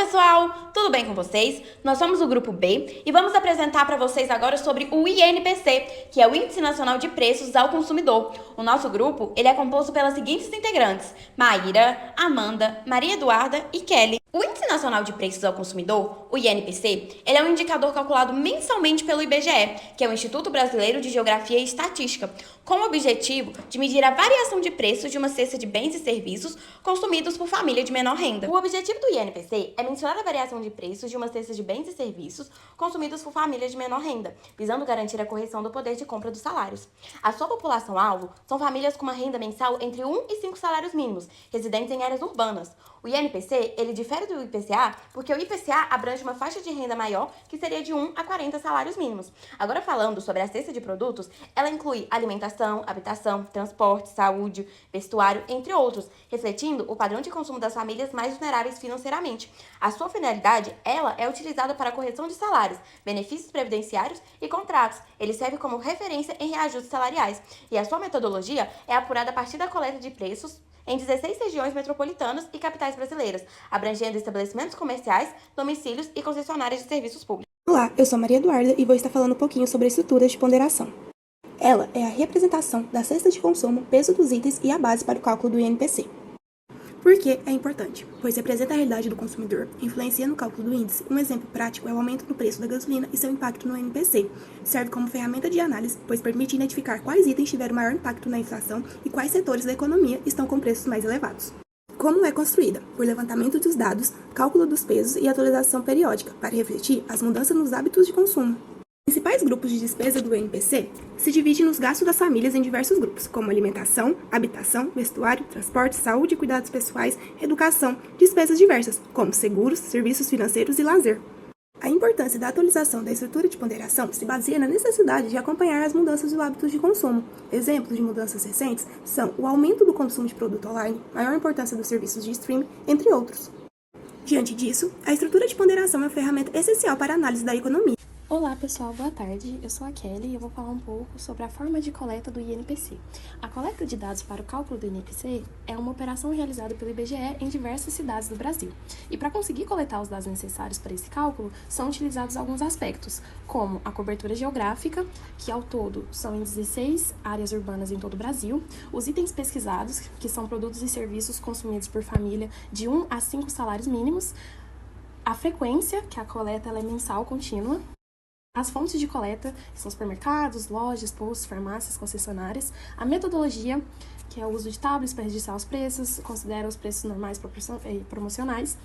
pessoal, tudo bem com vocês? Nós somos o Grupo B e vamos apresentar para vocês agora sobre o INPC, que é o Índice Nacional de Preços ao Consumidor. O nosso grupo ele é composto pelas seguintes integrantes: Maíra, Amanda, Maria Eduarda e Kelly. O Índice Nacional de Preços ao Consumidor, o INPC, ele é um indicador calculado mensalmente pelo IBGE, que é o Instituto Brasileiro de Geografia e Estatística, com o objetivo de medir a variação de preços de uma cesta de bens e serviços consumidos por família de menor renda. O objetivo do INPC é mensurar a variação de preços de uma cesta de bens e serviços consumidos por famílias de menor renda, visando garantir a correção do poder de compra dos salários. A sua população-alvo são famílias com uma renda mensal entre 1 e 5 salários mínimos, residentes em áreas urbanas. O INPC, ele difere do IPCA porque o IPCA abrange uma faixa de renda maior, que seria de 1 a 40 salários mínimos. Agora falando sobre a cesta de produtos, ela inclui alimentação, habitação, transporte, saúde, vestuário, entre outros, refletindo o padrão de consumo das famílias mais vulneráveis financeiramente. A sua finalidade, ela é utilizada para a correção de salários, benefícios previdenciários e contratos. Ele serve como referência em reajustes salariais. E a sua metodologia é apurada a partir da coleta de preços em 16 regiões metropolitanas e capitais brasileiras, abrangendo estabelecimentos comerciais, domicílios e concessionárias de serviços públicos. Olá, eu sou Maria Eduarda e vou estar falando um pouquinho sobre a estrutura de ponderação. Ela é a representação da cesta de consumo, peso dos itens e a base para o cálculo do INPC. Por que é importante? Pois representa a realidade do consumidor, influencia no cálculo do índice. Um exemplo prático é o aumento no preço da gasolina e seu impacto no INPC. Serve como ferramenta de análise, pois permite identificar quais itens tiveram maior impacto na inflação e quais setores da economia estão com preços mais elevados. Como é construída? Por levantamento dos dados, cálculo dos pesos e atualização periódica, para refletir as mudanças nos hábitos de consumo. Os principais grupos de despesa do INPC se dividem nos gastos das famílias em diversos grupos, como alimentação, habitação, vestuário, transporte, saúde e cuidados pessoais, educação, despesas diversas, como seguros, serviços financeiros e lazer. A importância da atualização da estrutura de ponderação se baseia na necessidade de acompanhar as mudanças dos hábitos de consumo. Exemplos de mudanças recentes são o aumento do consumo de produto online, maior importância dos serviços de streaming, entre outros. Diante disso, a estrutura de ponderação é uma ferramenta essencial para a análise da economia. Olá pessoal, boa tarde, eu sou a Kelly e eu vou falar um pouco sobre a forma de coleta do INPC. A coleta de dados para o cálculo do INPC é uma operação realizada pelo IBGE em diversas cidades do Brasil. E para conseguir coletar os dados necessários para esse cálculo, são utilizados alguns aspectos, como a cobertura geográfica, que ao todo são em 16 áreas urbanas em todo o Brasil, os itens pesquisados, que são produtos e serviços consumidos por família de 1 a 5 salários mínimos, a frequência, que a coleta ela é mensal contínua, as fontes de coleta, que são supermercados, lojas, postos, farmácias, concessionárias. A metodologia, que é o uso de tablets para registrar os preços, considera os preços normais e promocionais.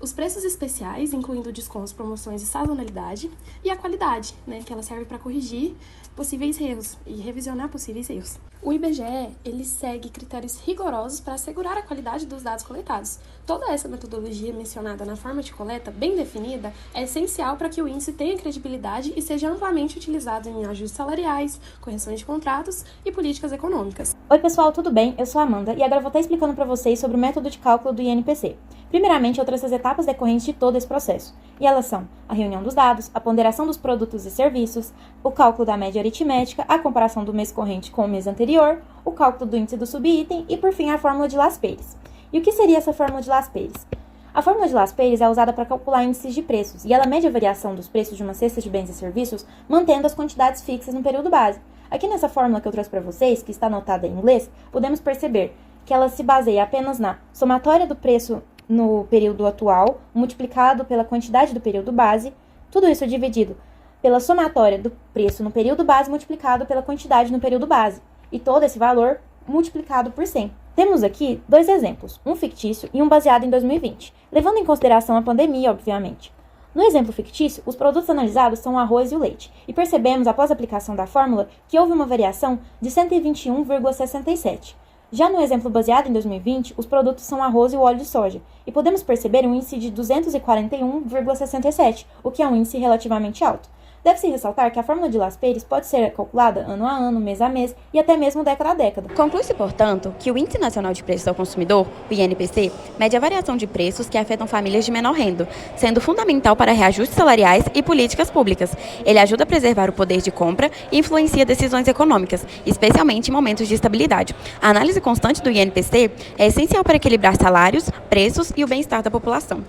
Os preços especiais, incluindo descontos, promoções e sazonalidade. E a qualidade, que ela serve para corrigir possíveis erros e revisionar possíveis erros. O IBGE, ele segue critérios rigorosos para assegurar a qualidade dos dados coletados. Toda essa metodologia mencionada na forma de coleta, bem definida, é essencial para que o índice tenha credibilidade e seja amplamente utilizado em ajustes salariais, correções de contratos e políticas econômicas. Oi pessoal, tudo bem? Eu sou a Amanda e agora vou estar explicando para vocês sobre o método de cálculo do INPC. Primeiramente, eu trouxe as etapas decorrentes de todo esse processo, e elas são a reunião dos dados, a ponderação dos produtos e serviços, o cálculo da média aritmética, a comparação do mês corrente com o mês anterior, o cálculo do índice do subitem e, por fim, a fórmula de Las-Peyres. E o que seria essa fórmula de Las-Peyres? A fórmula de Las-Peyres é usada para calcular índices de preços, e ela mede a variação dos preços de uma cesta de bens e serviços, mantendo as quantidades fixas no período base. Aqui nessa fórmula que eu trouxe para vocês, que está anotada em inglês, podemos perceber que ela se baseia apenas na somatória do preço no período atual, multiplicado pela quantidade do período base, tudo isso dividido pela somatória do preço no período base multiplicado pela quantidade no período base, e todo esse valor multiplicado por 100. Temos aqui dois exemplos, um fictício e um baseado em 2020, levando em consideração a pandemia, obviamente. No exemplo fictício, os produtos analisados são o arroz e o leite, e percebemos, após a aplicação da fórmula, que houve uma variação de 121,67. Já no exemplo baseado em 2020, os produtos são o arroz e o óleo de soja, e podemos perceber um índice de 241,67, o que é um índice relativamente alto. Deve-se ressaltar que a fórmula de Las-Peyres pode ser calculada ano a ano, mês a mês e até mesmo década a década. Conclui-se, portanto, que o Índice Nacional de Preços ao Consumidor, o INPC, mede a variação de preços que afetam famílias de menor renda, sendo fundamental para reajustes salariais e políticas públicas. Ele ajuda a preservar o poder de compra e influencia decisões econômicas, especialmente em momentos de estabilidade. A análise constante do INPC é essencial para equilibrar salários, preços e o bem-estar da população.